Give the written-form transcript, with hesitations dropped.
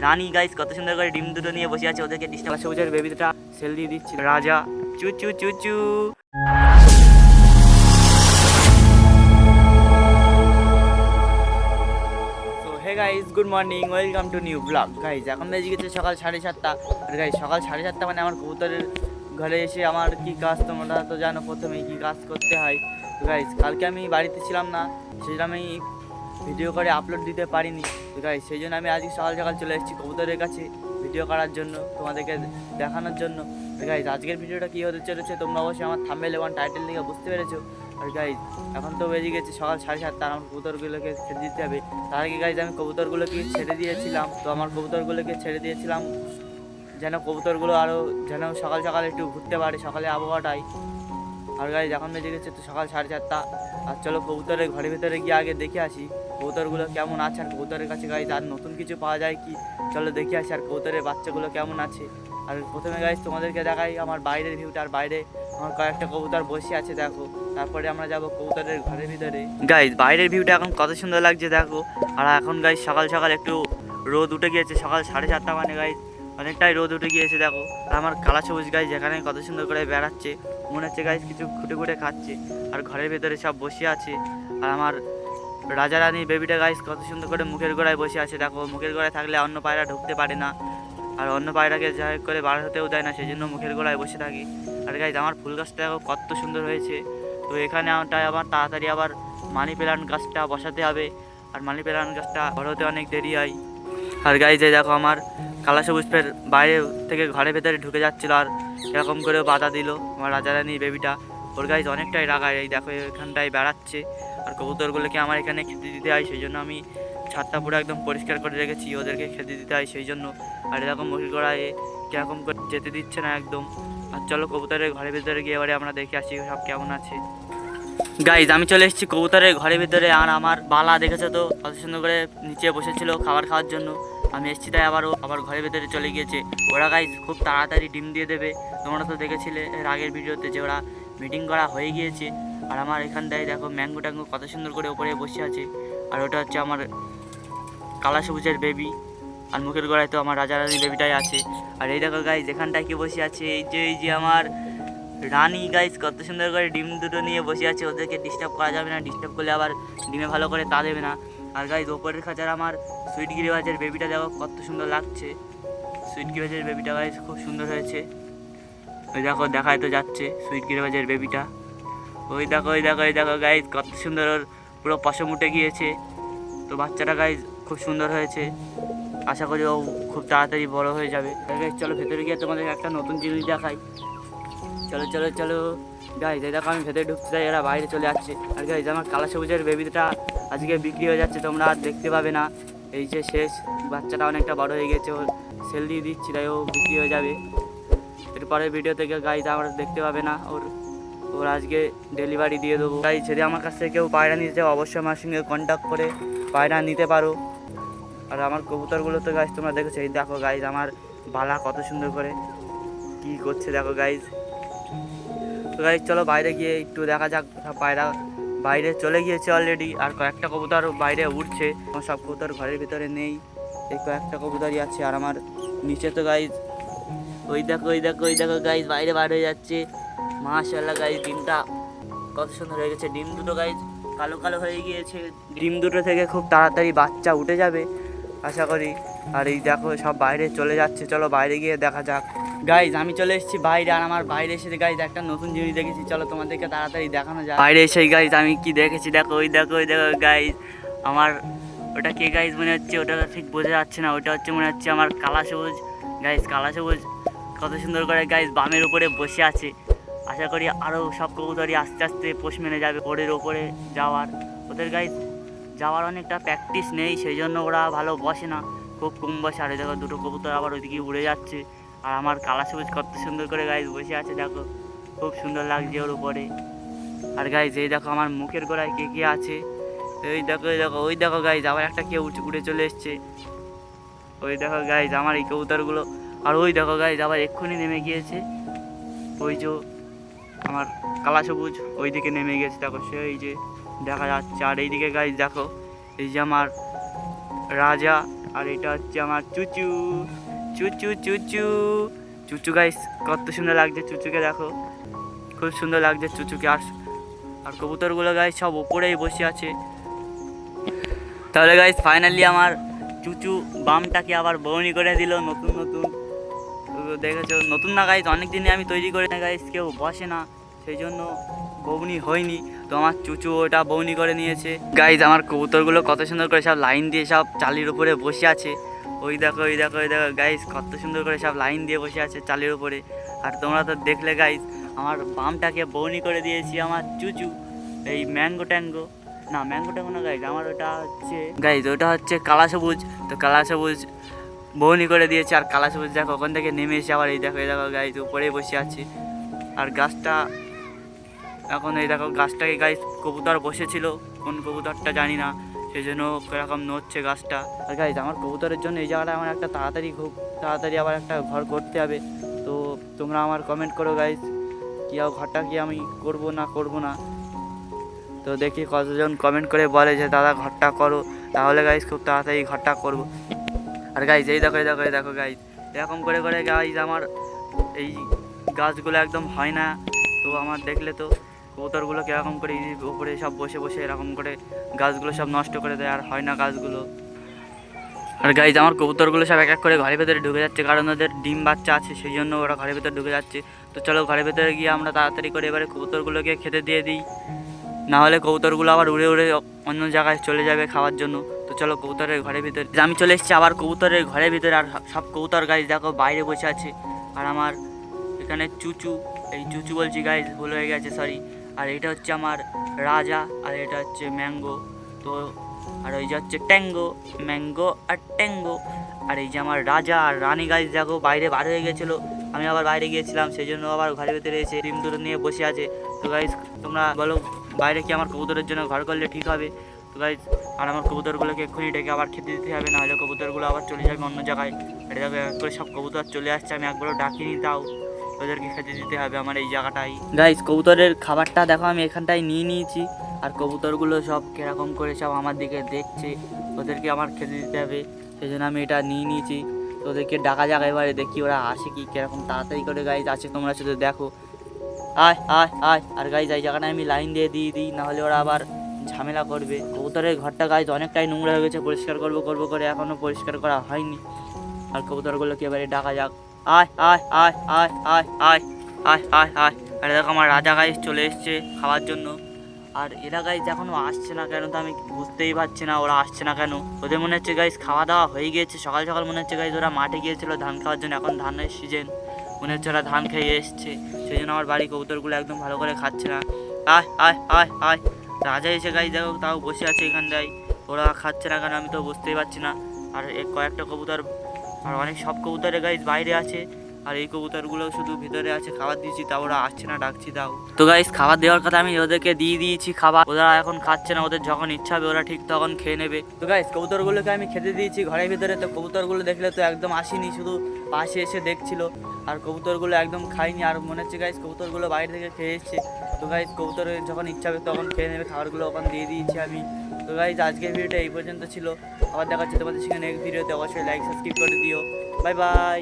রানী guys কত সুন্দর করে ডিম দুটো নিয়ে বসে আছে, ওদেরকে ডিস্টার্ব। সবুজের বেবিটা সেল দিয়ে দিচ্ছে রাজা চুচু চুচু। Hey guys, good morning, welcome to new blog. Guys এখন বেজে গেছে সকাল 7:30। আর গাইস সকাল 7:30 মানে আমার কবুতরের ঘরে এসে আমার কি কাজ তোমরা তো জানো, প্রথমেই কি কাজ করতে হয়। তো গাইস কালকে আমি বাড়িতে ছিলাম না, সেটা আমি ভিডিও করে আপলোড দিতে পারিনি। তো গাইস সেই জন্য আমি আজকে সকাল সকাল চলে এসেছি কবুতরের কাছে ভিডিও করার জন্য, তোমাদেরকে দেখানোর জন্য। তো গাইস আজকের ভিডিওটা কী হতে চলেছে তোমরা অবশ্যই আমার থাম্বনেল এবং টাইটেল থেকে বুঝতে পেরেছো। আর গাইস এখন তো বেজে গেছে সকাল 7:30, আমার কবুতরগুলোকে ছেড়ে দিতে হবে। তার আগে গাইস আমি কবুতরগুলোকে ছেড়ে দিয়েছিলাম, তো আমার কবুতরগুলোকে ছেড়ে দিয়েছিলাম যেন কবুতরগুলো আরও যেন সকাল সকাল একটু ঘুরতে পারে, সকালে আবহাওয়াটাই। আর গাইস এখন বেজে গেছে তো সকাল 7:30। আর চলো কবুতরের ঘরের ভিতরে গিয়ে আগে দেখে আসি কবুতরগুলো কেমন আছে, আর কবুতরের কাছে গাইস আর নতুন কিছু পাওয়া যায় কি, চলো দেখে আসি। আর কবুতরের বাচ্চাগুলো কেমন আছে। আর প্রথমে গাইস তোমাদেরকে দেখাই আমার বাইরের ভিউটা। আর বাইরে আমার কয়েকটা কবুতর বসে আছে দেখো, তারপরে আমরা যাব কবুতরের ঘরের ভিতরে। গাইস বাইরের ভিউটা এখন কত সুন্দর লাগছে দেখো। আর এখন গাইস সকাল সকাল একটু রোদ উঠে গিয়েছে, সকাল 7:30 মানে গাইস অনেকটাই রোদ উঠে গিয়েছে দেখো। আর আমার কালা সবুজ গাইস যেখানে কত সুন্দর করে বেড়াচ্ছে, মনে হচ্ছে গাইস কিছু খুঁটে খুঁটে খাচ্ছে। আর ঘরের ভেতরে সব বসে আছে। আর আমার রাজা রানী বেবিটা গাইস কত সুন্দর করে মুখের গোড়ায় বসে আছে দেখো। মুখের গোড়ায় থাকলে অন্য পায়রা ঢুকতে পারে না, আর অন্য পায়রাকে যাই করে বার হতেও দেয় না, সেই জন্য মুখের গোড়ায় বসে থাকি। আর গাইস আমার ফুল গাছটা দেখো কত সুন্দর হয়েছে। তো এখানে আমার তাড়াতাড়ি আবার মানি প্ল্যান্ট গাছটা বসাতে হবে, আর মানি প্ল্যান্ট গাছটা বড় হতে অনেক দেরি হয়। আর গাইস এই দেখো আমার কালা সবুজ ফের বাইরে থেকে ঘরের ভেতরে ঢুকে যাচ্ছিলো, আর এরকম করেও বাধা দিল আমার রাজারানী বেবিটা। ওর গাইস অনেকটাই রাগায়, এই দেখো এখানটায় বেড়াচ্ছে। আর কবুতরগুলোকে আমার এখানে খেতে দিতে হয়, সেই জন্য আমি ছাদটা পুরো একদম পরিষ্কার করে রেখেছি, ওদেরকে খেতে দিতে হয় সেই জন্য। আর এরকম মুখি গড়ায় কীরকম করে যেতে দিচ্ছে না একদম। আর চলো কবুতরের ঘরের ভেতরে গিয়ে এবারে আমরা দেখে আসি সব কেমন আছে। গাইজ আমি চলে এসেছি কবুতরের ঘরের ভিতরে। আর আমার বালা দেখেছো তো কত সুন্দর করে নিচে বসেছিল খাবার খাওয়ার জন্য। আমি এসেছি তাই আবার ঘরের ভিতরে চলে গিয়েছে। ওরা গাইজ খুব তাড়াতাড়ি ডিম দিয়ে দেবে, তোমরা তো দেখেছিলে এর আগের ভিডিওতে যে ওরা মিটিং করা হয়ে গিয়েছে। আর আমার এখানটায় দেখো ম্যাঙ্গো ট্যাঙ্গো কত সুন্দর করে ওপরে বসে আছে। আর ওটা হচ্ছে আমার কালা সবুজের বেবি, আর মুখের গোড়ায় তো আমার রাজা রানী বেবিটাই আছে। আর এই দেখো গাইজ এখানটায় কি বসে আছে, এই যে আমার রানী গাইস কত সুন্দর করে ডিম দুটো নিয়ে বসে আছে। ওদেরকে ডিস্টার্ব করা যাবে না, ডিস্টার্ব করলে আবার ডিমে ভালো করে তা দেবে না। আর গাইস ওপরের খাঁচার আমার সুইট গিরিবাজের বেবিটা দেখো কত সুন্দর লাগছে। সুইট গিরিবাজের বেবিটা গাইস খুব সুন্দর হয়েছে। ওই দেখো দেখায় তো যাচ্ছে সুইট গিরিবাজের বেবিটা। ওই দেখো গাইস কত সুন্দর, ওর পুরো পশম উঠে গিয়েছে। তো বাচ্চাটা গাইস খুব সুন্দর হয়েছে, আশা করি ও খুব তাড়াতাড়ি বড় হয়ে যাবে। চলো ভেতরে গিয়ে তোমাদের একটা নতুন জিনিস দেখাই। চলো চলো চলো গাইজ এই দেখো আমি ভেতরে ঢুকতে চাই, এরা বাইরে চলে যাচ্ছে। আর গাইজ আমার কালা সবুজের বেবিটা আজকে বিক্রি হয়ে যাচ্ছে, তোমরা আর দেখতে পাবে না। এই যে শেষ বাচ্চাটা অনেকটা বড় হয়ে গেছে, ওর সেল দিয়ে দিচ্ছি তাই ও বিক্রি হয়ে যাবে। এরপরের ভিডিও থেকে গাইজ আমরা দেখতে পাবে না, ওর আজকে ডেলিভারি দিয়ে দেবো। গাইজ যদি আমার কাছ থেকে কেউ পায়রা নিতে চাও অবশ্যই আমার সঙ্গে কন্ট্যাক্ট করে পায়রা নিতে পারো। আর আমার কবুতরগুলো তো গাইজ তোমরা দেখেছো, এই দেখো গাইজ আমার বালা কত সুন্দর করে কি করছে দেখো গাইজ। তো গাইজ চলো বাইরে গিয়ে একটু দেখা যাক। পায়রা বাইরে চলে গিয়েছে অলরেডি, আর কয়েকটা কবুতর বাইরে উঠছে। আমার সব কবুতর ঘরের ভিতরে নেই, এই কয়েকটা কবুতরই আছে। আর আমার নিচে তো গাইজ ওই দেখো গাইজ বাইরে বার হয়ে যাচ্ছে। মাশাআল্লাহ গাইজ ডিমটা কত সুন্দর হয়ে গেছে। ডিম দুটো গাইজ কালো কালো হয়ে গিয়েছে, ডিম দুটো থেকে খুব তাড়াতাড়ি বাচ্চা উঠে যাবে আশা করি। আর এই দেখো সব বাইরে চলে যাচ্ছে, চলো বাইরে গিয়ে দেখা যাক। গাইজ আমি চলে এসেছি বাইরে, আর আমার বাইরে এসে গাইজ একটা নতুন জিনিস দেখেছি, চলো তোমাদেরকে তাড়াতাড়ি দেখানো যায়। বাইরে এসে গাইজ আমি কি দেখেছি দেখো, ওই দেখো গাইজ আমার ওটা কে গাইজ মনে হচ্ছে, ওটা ঠিক বোঝা যাচ্ছে না, ওটা হচ্ছে মনে হচ্ছে আমার কালা সবুজ গাইজ। কালা সবুজ কত সুন্দর করে গাইজ বামের উপরে বসে আছে। আশা করি আরও সব কবুতরই আস্তে আস্তে পোষ মেনে যাবে ওরের ওপরে যাওয়ার। ওদের গাইজ যাওয়ার অনেকটা প্র্যাকটিস নেই, সেই জন্য ওরা ভালো বসে না, খুব কম বসে। আর দেখো দুটো কবুতর আবার ওইদিকে উড়ে যাচ্ছে। আর আমার কালা সবুজ কত সুন্দর করে গাইজ বসে আছে দেখো, খুব সুন্দর লাগছে ওর উপরে। আর গাইজ এই দেখো আমার মুখের গোড়ায় কে কে আছে, ওই দেখো গাইজ আবার একটা কেউ উড়ে চলে এসছে। ওই দেখো গাইজ আমার এই কবুতরগুলো। আর ওই দেখো গাইজ আবার এক্ষুনি নেমে গিয়েছে, ওই যে আমার কালা সবুজ ওই দিকে নেমে গেছে দেখো, সেই যে দেখা যাচ্ছে। আর এইদিকে গাইজ দেখো এই যে আমার রাজা, আর এটা হচ্ছে আমার চুচু। চুচু চুচু চুচু গাইস, কত সুন্দর লাগছে চুচুকে, দেখো খুব সুন্দর লাগছে চুচুকে। আর কবুতরগুলো গাইস সব ওপরেই বসে আছে। তাহলে গাইস ফাইনালি আমার চুচু বামটাকে আবার বউনি করে দিল নতুন নতুন। তো দেখেছো, নতুন না গাইস, অনেক দিনে আমি তৈরি করে না গাইস, কেউ বসে না সেই জন্য বউনি হয়নি। তো আমার চুচু ওটা বউনি করে নিয়েছে। গাইস আমার কবুতরগুলো কত সুন্দর করে সব লাইন দিয়ে সব চালির উপরে বসে আছে। ওই দেখো ওই দেখো ওই দেখো গাইস, কত সুন্দর করে সব লাইন দিয়ে বসে আছে চালির উপরে। আর তোমরা তো দেখলে গাইস, আমার বামটাকে বউনি করে দিয়েছি আমার চুচু। এই ম্যাঙ্গো ট্যাঙ্গো না, ম্যাঙ্গো ট্যাঙ্গো না গাইস, আমার ওটা হচ্ছে গাইস, ওটা হচ্ছে কালা সবুজ। তো কালা সবুজ বউনি করে দিয়েছে। আর কালা সবুজ দেখো ওখান থেকে নেমে এসে আবার এই দেখো গাইস উপরেই বসে আছে। আর গাছটা এখন এই দেখো, গাছটাকে গাইস কবুতর বসেছিল, কোন কবুতরটা জানি না, সেই জন্য এরকম নড়ছে গাছটা। আর গাইস আমার কবুতরের জন্য এই জায়গাটা আমার একটা খুব তাড়াতাড়ি আবার একটা ঘর করতে হবে। তো তোমরা আমার কমেন্ট করো গাইস, ঘরটা কি আমি করবো না। তো দেখি কতজন কমেন্ট করে বলে যে দাদা ঘরটা করো, তাহলে গাইস খুব তাড়াতাড়ি ঘরটা করব। আর গাইস এই দেখো গাইস, এরকম করে গাইস আমার এই গাছগুলো একদম হয় না। তো আমার দেখলে তো কবুতরগুলো কীরকম করে উপরে সব বসে বসে এরকম করে গাছগুলো সব নষ্ট করে দেয়, আর হয় না গাছগুলো। আর গাইস আমার কবুতরগুলো সব এক এক করে ঘরের ভেতরে ঢুকে যাচ্ছে, কারণ ওদের ডিম বাচ্চা আছে, সেই জন্য ওরা ঘরের ভেতরে ঢুকে যাচ্ছে। তো চলো ঘরের ভেতরে গিয়ে আমরা তাড়াতাড়ি করে এবারে কবুতরগুলোকে খেতে দিয়ে দিই, না হলে কবুতরগুলো আবার উড়ে উড়ে অন্য জায়গায় চলে যাবে খাওয়ার জন্য। তো চলো কবুতরের ঘরের ভিতরে আমি চলে এসেছি আবার কবুতরের ঘরের ভিতরে। আর সব কবুতর গাইস দেখো বাইরে বসে আছে। আর আমার এখানে চুচু, এই চুচু বলছি গাইস, ভুল হয়ে গেছে, সরি। আর এটা হচ্ছে আমার রাজা, আর এটা হচ্ছে ম্যাঙ্গো। তো আর ওই যে হচ্ছে ট্যাঙ্গো, ম্যাঙ্গো আর ট্যাঙ্গো। আর এই যে আমার রাজা আর রানী গাইস দেখো বাইরে বার হয়ে গেছিলো, আমি আবার বাইরে গিয়েছিলাম, সেই জন্য আবার ঘরের ভিতরে এসে ডিম দুটো নিয়ে বসে আছে। তো গাইস তোমরা বলো বাইরে কি আমার কবুতরের জন্য ঘর করলে ঠিক হবে? তো গাইস আর আমার কবুতরগুলোকে এক্ষুনি ডেকে আবার খেতে দিতে হবে, নাহলে কবুতরগুলো আবার চলে যাবে অন্য জায়গায়। এটা দেখো এক করে সব কবুতর চলে আসছে, আমি একবারও ডাকিনি, তাও ওদেরকে খেতে দিতে হবে আমার এই জায়গাটাই। গাইস কবুতরের খাবারটা দেখো আমি এখানটায় নিয়ে নিয়েছি। আর কবুতরগুলো সব কিরকম করে সব আমার দিকে দেখছে, ওদেরকে আমার খেতে দিতে হবে, সেই জন্য আমি এটা নিয়ে নিয়েছি। তো ওদেরকে ডাকা যাক এবারে, দেখি ওরা আসে কি কিরকম তাড়াতাড়ি করে গাইস আসে, তোমরা শুধু দেখো। আয় আয় আয়। আর গাইস এই জায়গাটা আমি লাইন দিয়ে দিই, নাহলে ওরা আবার ঝামেলা করবে। কবুতরের ঘরটা গাইস অনেকটাই নোংরা হয়ে গেছে, পরিষ্কার করবো করে এখনও পরিষ্কার করা হয়নি। আর কবুতরগুলোকে এবারে ডাকা যাক। আয় আয় আয় আয় আয় আয় আয় আয় আয়। আর দেখো আমার রাজা গাইস চলে এসছে খাওয়ার জন্য। আর এরা গাইস এখনও আসছে না কেন, তো আমি বুঝতেই পারছি না ওরা আসছে না কেন। ওদের মনে হচ্ছে গাইস খাওয়া দাওয়া হয়ে গিয়েছে, সকাল সকাল মনে হচ্ছে গাইস ওরা মাঠে গিয়েছিল ধান খাওয়ার জন্য, এখন ধানের সিজন, মনে হচ্ছে ওরা ধান খেয়ে এসছে, সেই জন্য আমার বাড়ি কবুতরগুলো একদম ভালো করে খাচ্ছে না। আয় আয় আয় আয়। রাজা এসে গাইস দেখো তাও বসে আছে এখানটায়, ওরা খাচ্ছে না কেন আমি তো বুঝতেই পারছি না। আর কয়েকটা কবুতর আর অনেক সব কবুতরের গাইস বাইরে আছে, আর এই কবুতরগুলো শুধু ভিতরে আছে, খাবার দিয়েছি তা ওরা আসছে না, ডাকছি তাও। তো গাইস খাবার দেওয়ার কথা আমি ওদেরকে দিয়ে দিয়েছি খাবার, ওরা এখন খাচ্ছে না, ওদের যখন ইচ্ছা হবে ওরা ঠিক তখন খেয়ে নেবে। তো গাইস কবুতরগুলোকে আমি খেতে দিয়েছি ঘরের ভিতরে। তো কবুতরগুলো দেখলে তো একদম আসেনি, শুধু পাশে এসে দেখছিল, আর কবুতরগুলো একদম খায়নি। আর মনে হচ্ছে গাইস কবুতরগুলো বাইরে থেকে খেয়ে এসছে। তো গাইস কবুতরের যখন ইচ্ছা হবে তখন খেয়ে নেবে, খাবারগুলো ওখান দিয়ে দিয়েছি আমি। তো গাইস আজকের ভিডিওটা এই পর্যন্ত ছিল, আবার দেখা হচ্ছে তোমাদের সেখানে নেক্সট ভিডিওতে। অবশ্যই লাইক সাবস্ক্রাইব করে দিও। Bye bye.